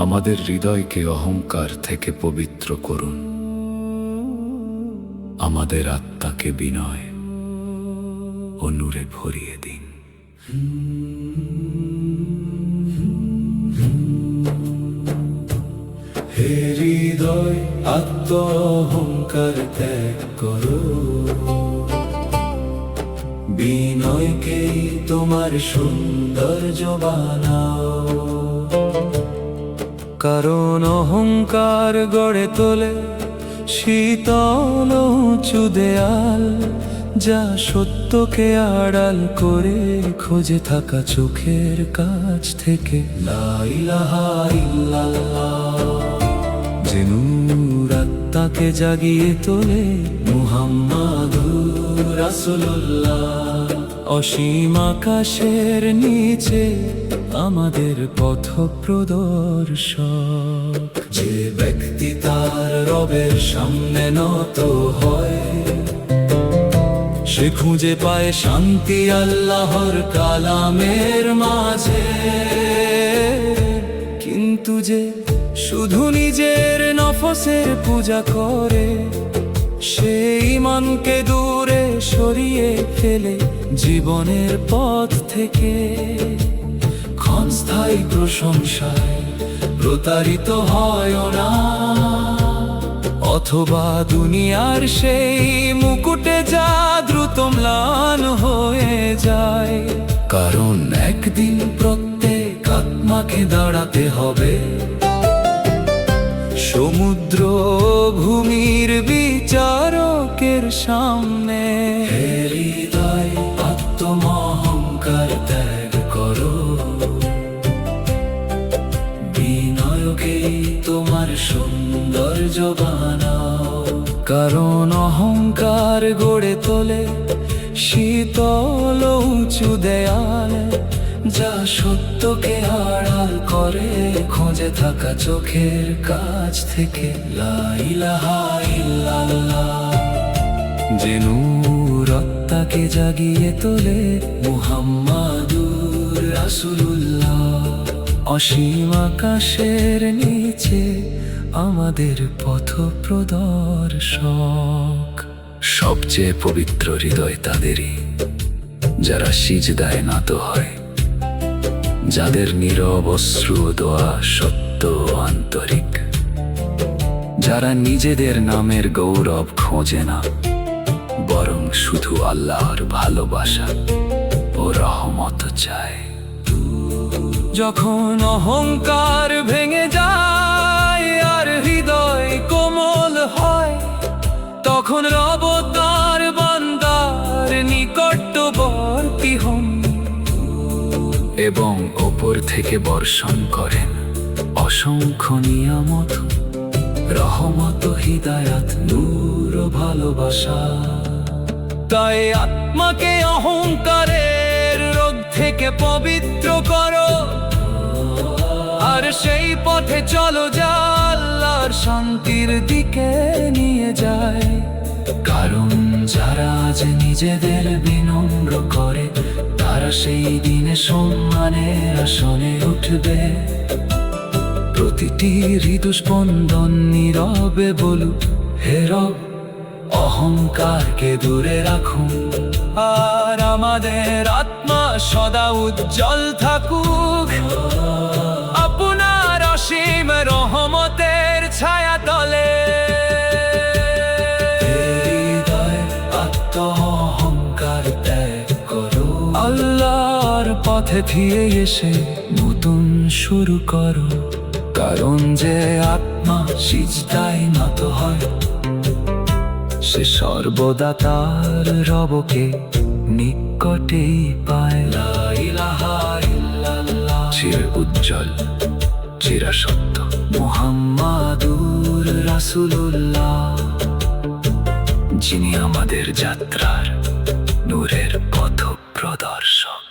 আমাদের হৃদয়কে অহংকার থেকে পবিত্র করুন, আমাদের আত্মাকে বিনয় ও নূরে ভরিয়ে দিন। হে হৃদয়, আত্ম অহংকার ত্যাগ করো, বিনয়কেই তোমার সৌন্দর্য বানাও। কারণ অহংকার গড়ে তোলে শীতল উঁচু দেয়াল, যা সত্যকে আড়াল করে খোঁজে থাকা চোখের কাছ থেকে। লা ইলাহা ইল্লাল্লাহ যে নূর আত্মাকে জাগিয়ে তোলে, মুহাম্মাদুর রাসূলুল্লাহ। অসীম আকাশের নিচে আমাদের পথ প্রদর্শক। যে ব্যক্তি তার রবের সামনে নত হয়, সে খুঁজে পায় শান্তি আল্লাহর কালামের মাঝে। কিন্তু যে শুধু নিজের নফসের পূজা করে, সে ঈমানকে দূরে সরিয়ে ফেলে জীবনের পথ থেকে। ক্ষণস্থায়ী প্রশংসায় প্রতারিত হয় না, অথবা দুনিয়ার সেই মুকুটে যা দ্রুত ম্লান হয়ে যায়। কারণ একদিন প্রত্যেক আত্মাকে দাঁড়াতে হবে সমুদ্র ভূমির বিচারকের সামনে। হে হৃদয়, আত্ম অহংকার ত্যাগ করো, বিনয়কেই তোমার সৌন্দর্য বানাও। কারণ অহংকার গড়ে তোলে শীতল উঁচু দেয়াল, যা সত্যকে আড়াল করে খোঁজে থাকা চোখের কাছ থেকে। লা ইলাহা ইল্লাল্লাহ যে নূর আত্মাকে জাগিয়ে তোলে, মুহাম্মাদুর রাসূলুল্লাহ। অসীম আকাশের নিচে আমাদের পথ প্রদর্শক। সবচেয়ে পবিত্র হৃদয় তাদেরই যারা সিজদায় নত হয়, যাদের নীরব অশ্রু দোয়া সত্য আন্তরিক, যারা নিজেদের নামের গৌরব খোঁজে না, বরং শুধু আল্লাহর ভালোবাসা ও রহমত চায়। যখন অহংকার ভেঙে যায় আর হৃদয় কোমল হয়, তখন রব তার বান্দার নিকটবর্তী হন এবং ওপর থেকে বর্ষণ করেন অসংখ্য নিয়ামত, রহমত, হিদায়াত, নূর ও ভালোবাসা। তাই আত্মাকে অহংকারের রোগ থেকে পবিত্র করো, আর সেই পথে চলো যা আল্লাহর শান্তির দিকে নিয়ে যায়। কারণ যারা আজ নিজেদের বিনম্র করে, তারা সেই দিনে সম্মানের আসনে উঠবে। প্রতিটি হৃদস্পন্দন নীরবে বলুক, হে রব, অহংকারকে দূরে রাখুন, আর আমাদের আত্মা সদা উজ্জ্বল থাকুক আপনার অসীম রহমতের ছায়া তলে। আত্ম অহংকার ত্যাগ করো, আল্লাহর পথে ফিরে এসে নতুন শুরু করো। কারণ যে আত্মা সিজদায় নত হয়, সে সর্বদা তার রবকে নিকটেই পায়। লা ইলাহা ইল্লাল্লাহ চির উজ্জ্বল, চিরাসত্য, মুহাম্মাদুর রাসূলুল্লাহ, যিনি আমাদের যাত্রার নূরের পথ প্রদর্শক।